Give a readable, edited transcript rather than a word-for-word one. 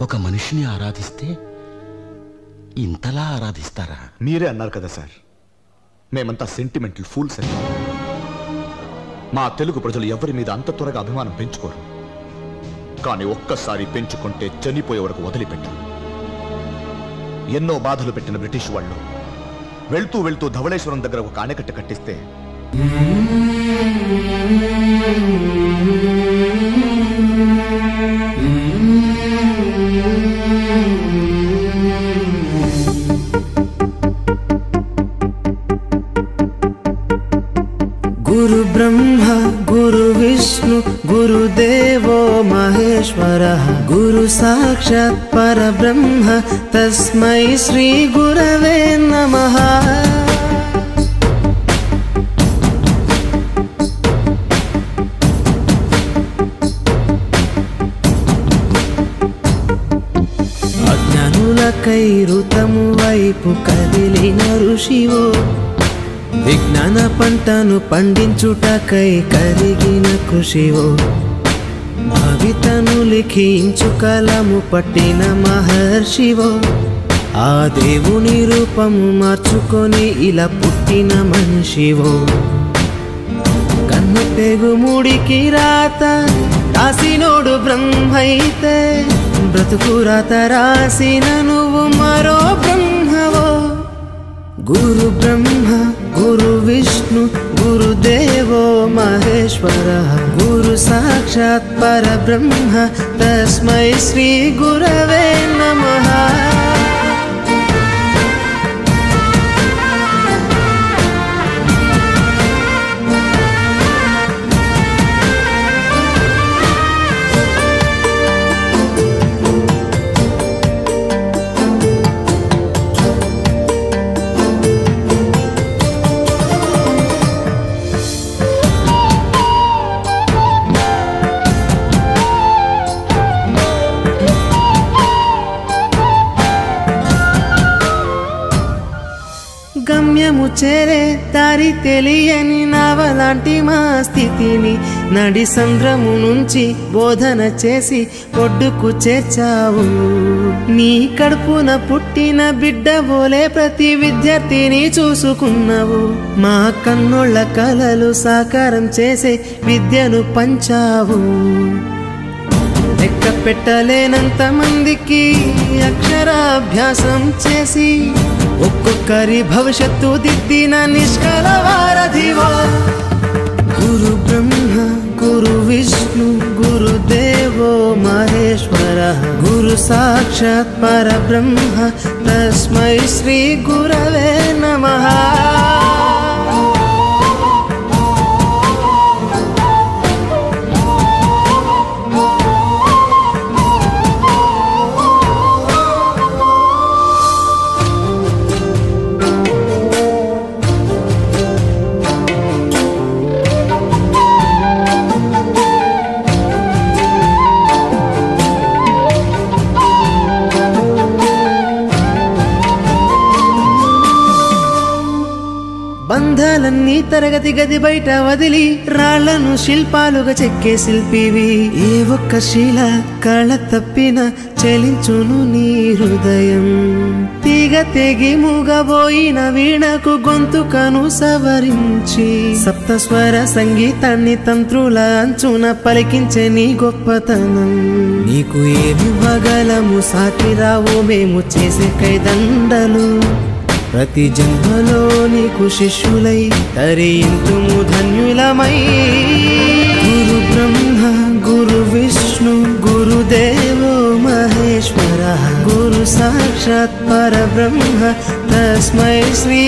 ఒక మనిషిని ఆరాధిస్తే ఇంతలా ఆరాధిస్తారా? మీరే అన్నారు కదా సార్, మేమంతా సెంటిమెంటల్ ఫూల్స్ అని. మా తెలుగు ప్రజలు ఎవరి మీద అంత త్వరగా అభిమానం పెంచుకోరు. కానీ ఒక్కసారి పెంచుకుంటే చనిపోయే వరకు వదిలిపెట్టారు. ఎన్నో బాధలు పెట్టిన బ్రిటిష్ వాళ్ళు వెళ్తూ వెళ్తూ ధవళేశ్వరం దగ్గర ఒక ఆనకట్ట కట్టిస్తే गुरु ब्रह्मा गुरु विष्णु गुरुदेवो महेश्वरः गुरु साक्षात् परब्रह्म तस्मै श्री गुरवे नमः। అజ్ఞానులకై ఋతము వైపు కదిలిన ఋషివో, విజ్ఞాన పంటను పండించుటకై కరిగిన కృషివో, భవితను లిఖించు కలము పట్టిన మహర్షివో, ఆ దేవుని రూపము మార్చుకొని ఇలా పుట్టిన మనిషివో, కన్ను తెగుముడికి రాత రాసినోడు బ్రహ్మైతే, బ్రతుకు రాత రాసిన నువ్వు మరో బ్రహ్మవో। गुरु ब्रह्मा गुरु विष्णु गुरुदेवो महेश्वरः गुरु साक्षात् परब्रह्म तस्मै श्री गुरवे नमः। గమ్యము చేరే దారి తెలియని నావలాంటి మా స్థితిని నడి సంద్రము నుంచి బోధన చేసి ఒడ్డుకు చేర్చావు। నీ కడుపున పుట్టిన బిడ్డ బోలే ప్రతి విద్యార్థిని చూసుకున్నావు। మా కన్నోళ్ళ కలలు సాకారం చేసే విద్యను పంచావు। లెక్క పెట్టలేనంత మందికి అక్షరాభ్యాసం చేసి ఒక్కొక్కరి భవిష్యత్తు దిద్దిన నిష్కల వారధివో। గురు బ్రహ్మ గురు విష్ణు గురుదేవో మహేశ్వరః గురు సాక్షాత్ పరబ్రహ్మ తస్మై శ్రీ గురవే నమః। బంధాలన్నీ తరగతి గది బయట వదిలి రాళ్లను శిల్పాలుగా చెక్కే శిల్పివి। ఏ ఒక్క శిల కళ తప్పిన చెలించును నీ హృదయం। తీగ తెగి మూగబోయిన వీణకు గొంతుకను సవరించి సప్తస్వర సంగీతాన్ని తంత్రుల అంచున పలికించే నీ గొప్పతనం। నీకు ఏమి ఇవ్వగలము సాటి రావు మేము చేసే కైదండలు। ప్రతి జన్మలో నీకు శిష్యులై తరింతుము ధన్యులమై। గురు బ్రహ్మ గురు విష్ణు గురుదేవో మహేశ్వరః గురు సాక్షాత్ పరబ్రహ్మ తస్మై శ్రీ